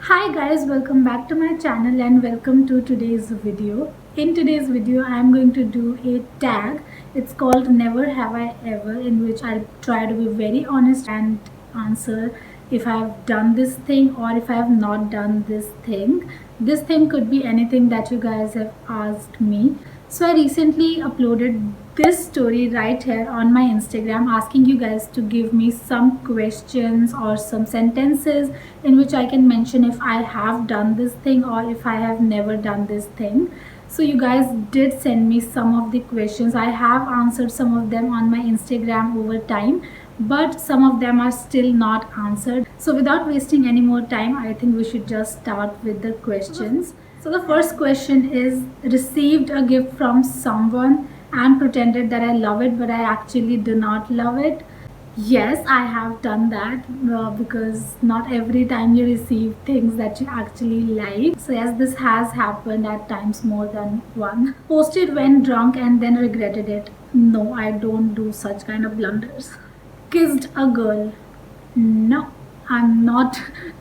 Hi guys, welcome back to my channel and welcome to today's video. In today's video, I am going to do a tag. It's called Never Have I Ever, in which I'll try to be very honest and answer if I have done this thing or if I have not done this thing. This thing could be anything that you guys have asked me. So I recently uploaded this story right here on my Instagram asking you guys to give me some questions or some sentences in which I can mention if I have done this thing or if I have never done this thing. So you guys did send me some of the questions. I have answered some of them on my Instagram over time, but some of them are still not answered. So without wasting any more time, I think we should just start with the questions. So the first question is, received a gift from someone and pretended that I love it, but I actually do not love it. Yes, I have done that because not every time you receive things that you actually like. So yes, this has happened at times more than one. Posted when drunk and then regretted it. No, I don't do such kind of blunders. Kissed a girl. No, I'm not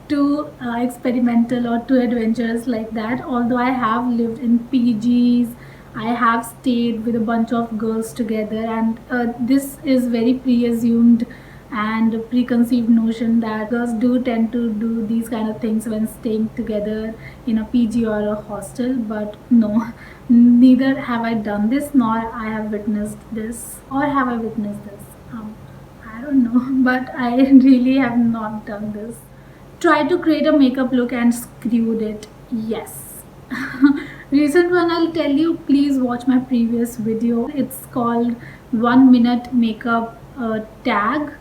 too experimental or too adventurous like that. Although I have lived in PGs, I have stayed with a bunch of girls together, and this is very pre-assumed and preconceived notion that girls do tend to do these kind of things when staying together in a PG or a hostel. But no, neither have I done this nor I have witnessed this, or have I witnessed this. I don't know, but I really have not done this. Try to create a makeup look and screwed it. Yes. Recent one, I'll tell you, please watch my previous video. It's called 1 minute makeup tag,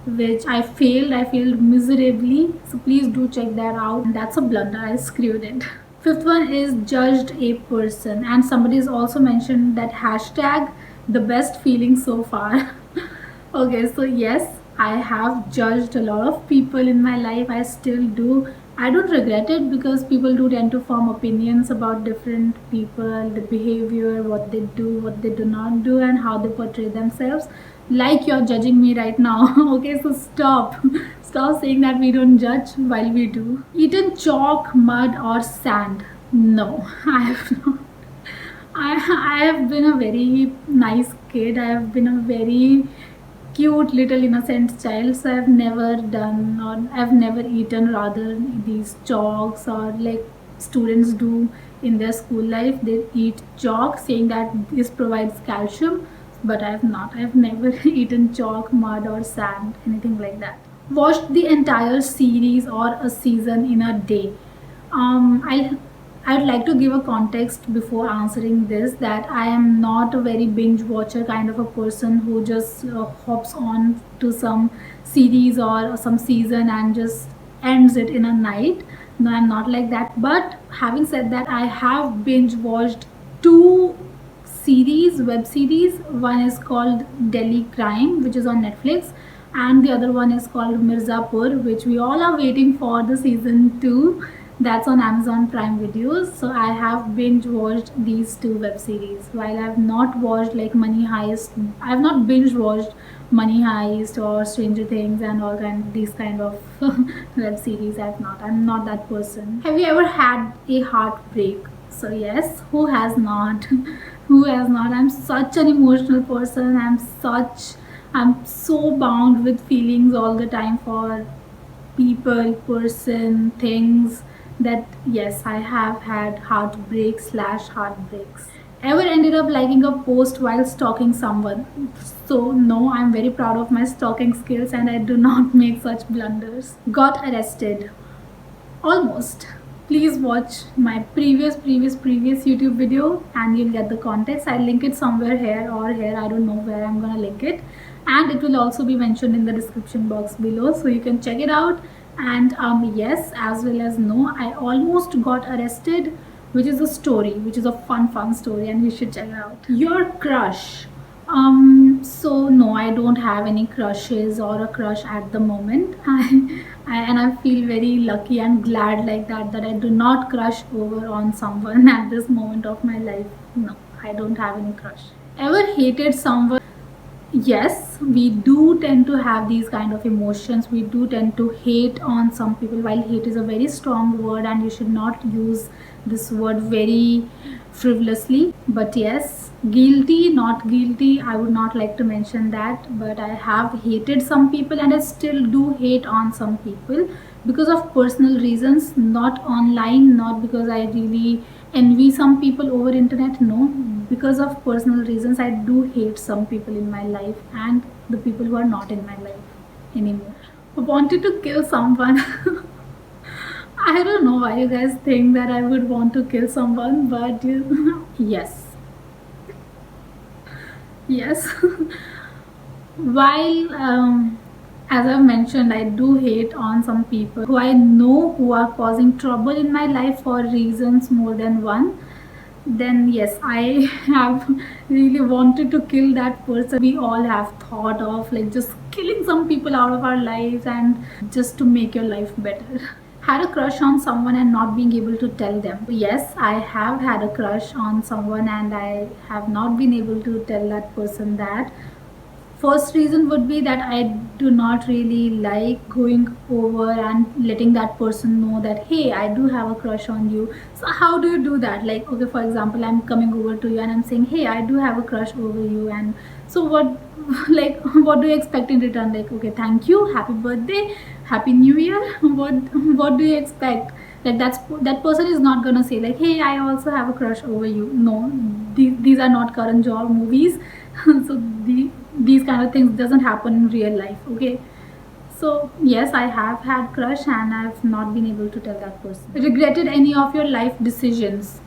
which I failed miserably. So please do check that out. That's a blunder, I screwed it. Fifth one is judged a person, and somebody has also mentioned that hashtag the best feeling so far. Okay, so yes, I have judged a lot of people in my life. I still do. I don't regret it because people do tend to form opinions about different people, the behavior, what they do, what they do not do, and how they portray themselves. Like you're judging me right now. Okay, so stop. Stop saying that we don't judge while we do. Eaten chalk, mud, or sand? No, I have not. I have been a very nice kid. I have been a very cute little innocent child, so I've never done, or I've never eaten rather these chalks, or like students do in their school life, they eat chalk saying that this provides calcium, but I've never eaten chalk, mud, or sand, anything like that. Watched the entire series or a season in a day. I'd like to give a context before answering this, that I am not a very binge watcher kind of a person who just hops on to some series or some season and just ends it in a night. No, I'm not like that. But having said that, I have binge watched two web series. One is called Delhi Crime, which is on Netflix, and the other one is called Mirzapur, which we all are waiting for the season 2. That's on Amazon Prime Videos. So I have binge watched these two web series. While I have not watched like Money Heist, I have not binge watched Money Heist or Stranger Things and all these kind of web series. I'm not that person. Have you ever had a heartbreak? So yes, who has not? Who has not? I'm such an emotional person. I'm so bound with feelings all the time for people, person, things, that yes, I have had heartbreaks. Ever ended up liking a post while stalking someone? So no, I'm very proud of my stalking skills and I do not make such blunders. Got arrested? Almost. Please watch my previous YouTube video and you'll get the context. I'll link it somewhere here or here. I don't know where I'm gonna link it, and it will also be mentioned in the description box below, so you can check it out. And yes, as well as no, I almost got arrested, which is a story, which is a fun story, and you should check it out. Your crush? So no, I don't have any crushes or a crush at the moment. And I feel very lucky and glad like that I do not crush over on someone at this moment of my life. No, I don't have any crush. Ever hated someone? yes, we do tend to have these kind of emotions. We do tend to hate on some people. While hate is a very strong word and you should not use this word very frivolously, but yes, guilty, not guilty, I would not like to mention that, but I have hated some people and I still do hate on some people because of personal reasons, not online, not because I really envy some people over internet. No, because of personal reasons I do hate some people in my life and the people who are not in my life anymore. I wanted to kill someone. I don't know why you guys think that I would want to kill someone, but yes, yes. While as I've mentioned, I do hate on some people who I know who are causing trouble in my life for reasons more than one. Then yes, I have really wanted to kill that person. We all have thought of like just killing some people out of our lives and just to make your life better. Had a crush on someone and not being able to tell them. Yes, I have had a crush on someone and I have not been able to tell that person that. First reason would be that I do not really like going over and letting that person know that hey, I do have a crush on you. So how do you do that? Like, okay, for example, I'm coming over to you and I'm saying hey, I do have a crush over you, and so what like what do you expect in return? Like, okay, thank you, happy birthday, happy new year. What do you expect? Like that person is not gonna say like hey, I also have a crush over you. No, these are not Karan Johar movies. So these kind of things doesn't happen in real life. Okay, so yes, I have had crush and I've not been able to tell that person. Regretted any of your life decisions?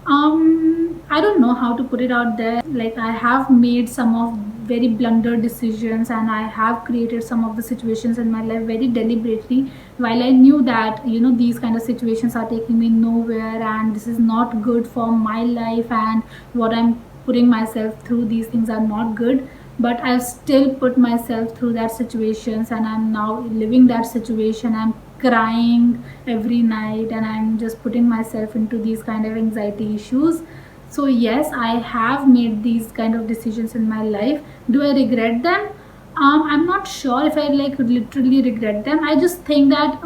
I don't know how to put it out there. Like, I have made some of very blunder decisions and I have created some of the situations in my life very deliberately, while I knew that these kind of situations are taking me nowhere and this is not good for my life, and what I'm putting myself through, these things are not good. But I've still put myself through that situations and I'm now living that situation. I'm crying every night and I'm just putting myself into these kind of anxiety issues. So yes, I have made these kind of decisions in my life. Do I regret them? I'm not sure if I like literally regret them. I just think that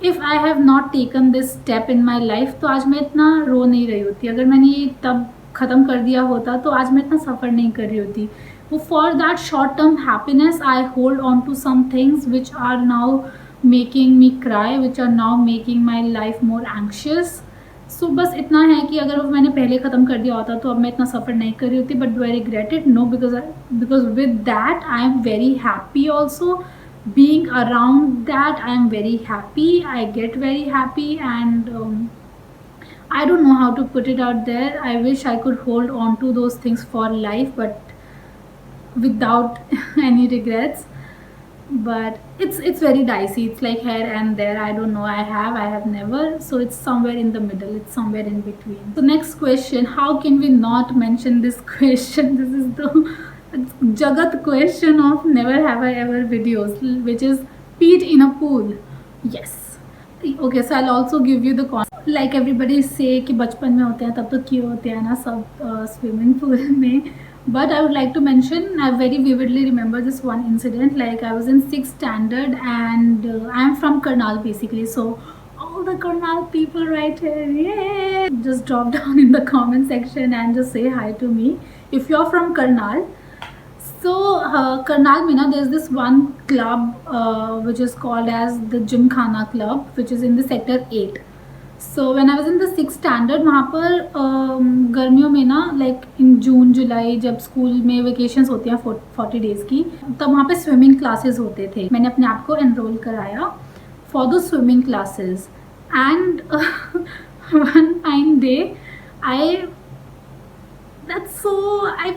if I have not taken this step in my life, तो आज मैं इतना रो नहीं रही होती. अगर मैंने ये तब ख़त्म कर दिया होता तो आज मैं इतना सफ़र नहीं कर रही होती. For that short term happiness, I hold on to some things which are now making me cry, which are now making my life more anxious. So बस इतना है कि अगर वो मैंने पहले ख़त्म कर दिया होता तो अब मैं इतना सफ़र नहीं कर रही होती. But do I regret it? No, because with that I am very happy also. Being around that, I am very happy. I get very happy, and I don't know how to put it out there. I wish I could hold on to those things for life, but without any regrets. But it's very dicey. It's like here and there. I don't know. I have never. So it's somewhere in the middle. It's somewhere in between. So next question: how can we not mention this question? This is the Jagat question of never have I ever videos, which is peed in a pool. Yes. Okay, so I'll also give you the concept. Like everybody say कि बचपन में होते हैं तब तो क्यों होते हैं ना सब स्विमिंग पूल में. But I would like to mention, I very vividly remember this one incident. Like, I was in 6th standard and I'm from Karnal basically. So all the Karnal people right here, yeah, just drop down in the comment section and just say hi to me if you're from Karnal. So Karnal में ना there's this one club which is called as the Gymkhana Club, which is in the sector 8. So when I was in the 6th standard, वहाँ पर गर्मियों में ना like in जून जुलाई जब school में vacations होती हैं 40 डेज़ की, तब वहाँ पे स्विमिंग क्लासेस होते थे. मैंने अपने आप को एनरोल कराया for the swimming classes and one fine day I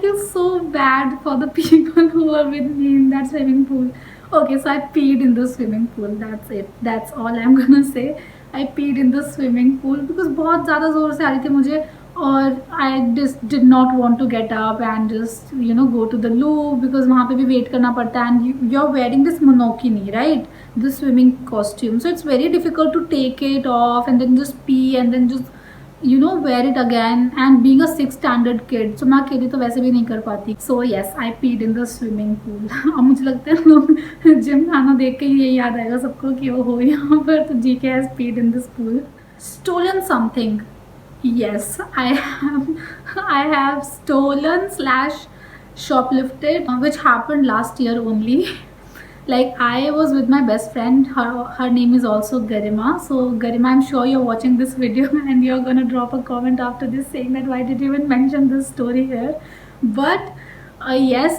feel so bad for the people who are with me in that swimming pool. Okay, so I peed in the swimming pool. That's it. That's all I'm gonna say. I peed in the swimming pool because बहुत ज़्यादा ज़ोर से आ रही थी मुझे, और I just did not want to get up and just go to the loo because वहाँ पे भी wait करना पड़ता है, and you're wearing this monokini, right? The swimming costume. So it's very difficult to take it off and then just pee and then just wear it again, and being a 6th standard kid, so मैं अकेली तो वैसे भी नहीं कर पाती. So yes, I peed in the swimming pool. अब मुझे लगता है लोग जिम खाना देख के ही ये याद आएगा सबको कि वो हो यहाँ पर, तो GK has peed in this pool. Stolen something. Yes, I have stolen slash shoplifted, which happened last year only. Like, I was with my best friend. Her name is also Garima. So Garima, I'm sure you're watching this video and you're gonna drop a comment after this saying that why did you even mention this story here. But yes,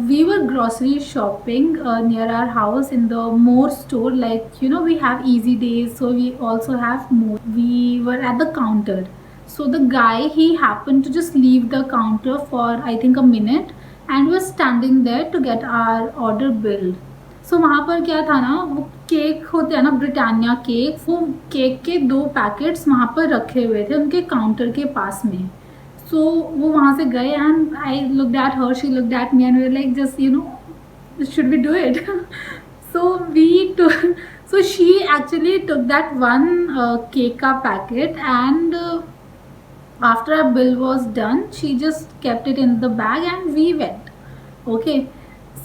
we were grocery shopping near our house in the More store. Like, we have Easy Days, so we also have More. We were at the counter, so the guy, he happened to just leave the counter for I think a minute, and was standing there to get our order billed. सो वहाँ पर क्या था ना, वो cake होते हैं ना, Britannia cake, वो केक के 2 पैकेट्स वहाँ पर रखे हुए थे उनके काउंटर के पास में. सो वो वहाँ से गए and I looked at her, she looked at me and we were like just should we do it. So we took, so she actually took that one cake का packet, and after our bill was done, she just kept it in the bag and we went. Okay.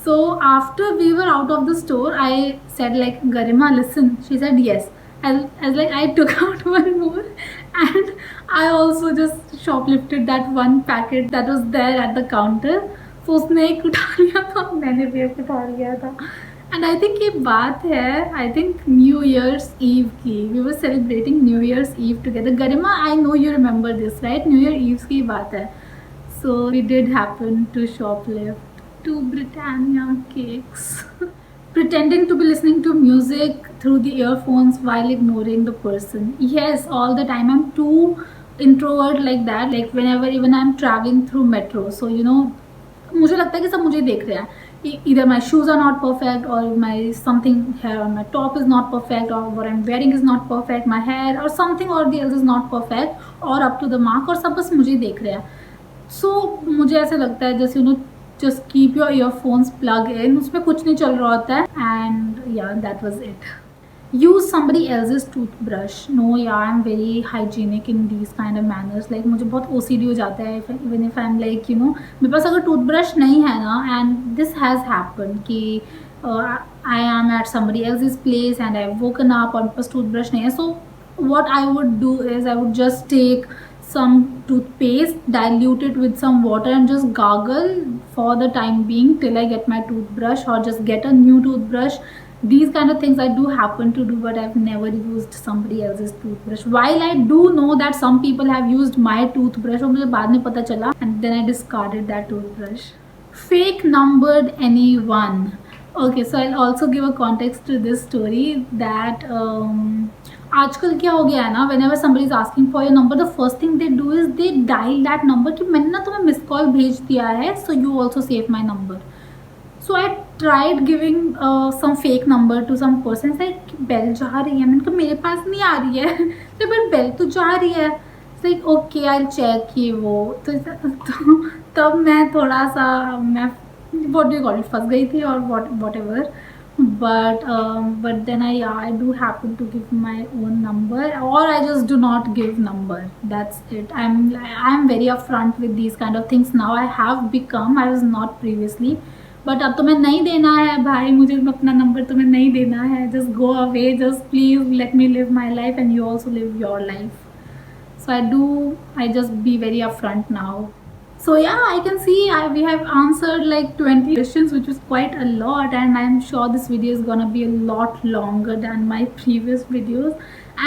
So after we were out of the store, I said like, Garima, listen. She said yes. I was like, I took out one more, and I also just shoplifted that one packet that was there at the counter. So उसने एक उठा लिया था, मैंने भी एक उठा लिया था. And I think ये बात है, I think New Year's Eve की. We were celebrating New Year's Eve together. Garima, I know you remember this, right? New Year Eve की बात है. So we did happen to shoplift 2 Britannia cakes. Pretending to be listening to music through the earphones while ignoring the person. Yes, all the time. I'm too introvert like that. Like whenever even I'm traveling through metro, so मुझे लगता है कि सब मुझे देख रहे हैं. Either my shoes are not perfect, or my something hair on my top is not perfect, or what I'm wearing is not perfect, my hair or something or the else is not perfect or up to the mark, और सब बस मुझे देख रहे हैं. So मुझे ऐसा लगता है जैसे just keep your earphones plugged in, उसमें कुछ नहीं चल रहा होता है. And yeah, that was it. Use somebody else's toothbrush. No, yeah, I'm very hygienic in these kind of manners. Like मुझे बहुत OCD हो जाता है even if I'm like मेरे पास अगर toothbrush नहीं है ना, and this has happened कि I am at somebody else's place and I've woken up और मेरे पास toothbrush नहीं है. So what I would do is I would just take some toothpaste, dilute it with some water and just gargle for the time being till I get my toothbrush, or just get a new toothbrush. These kind of things I do happen to do, but I've never used somebody else's toothbrush. While I do know that some people have used my toothbrush, और मुझे बाद में पता चला, and then I discarded that toothbrush. Fake numbered anyone. Okay, so I'll also give a context to this story that आजकल क्या हो गया है ना, whenever somebody is asking for your number, the first thing they do is they dial that number कि मैंने ना तुम्हें मिस कॉल भेज दिया है, so you also save my number. So I tried giving some fake number to some person. Like bell जा रही है, मैंने कहा मेरे पास नहीं आ रही है, तो बट बेल तो जा रही है. Like okay, I'll check ये वो. तो तब मैं थोड़ा सा what do you call it, फंस गई थी और whatever. But then I do happen to give my own number, or I just do not give number. That's it. I'm very upfront with these kind of things now. I have become. I was not previously. But अब तुम्हें नहीं देना है भाई, मुझे अपना number तुम्हें नहीं देना है. Just go away, just please let me live my life and you also live your life. So I just be very upfront now. So yeah, I can see we have answered like 20 questions, which was quite a lot, and I'm sure this video is gonna be a lot longer than my previous videos.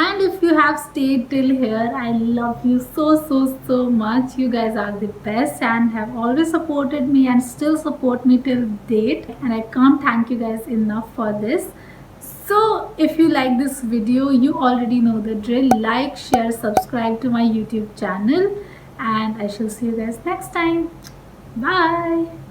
And if you have stayed till here, I love you so much. You guys are the best and have always supported me and still support me till date, and I can't thank you guys enough for this. So if you like this video, you already know the drill. Like, share, subscribe to my YouTube channel, and I shall see you guys next time. Bye.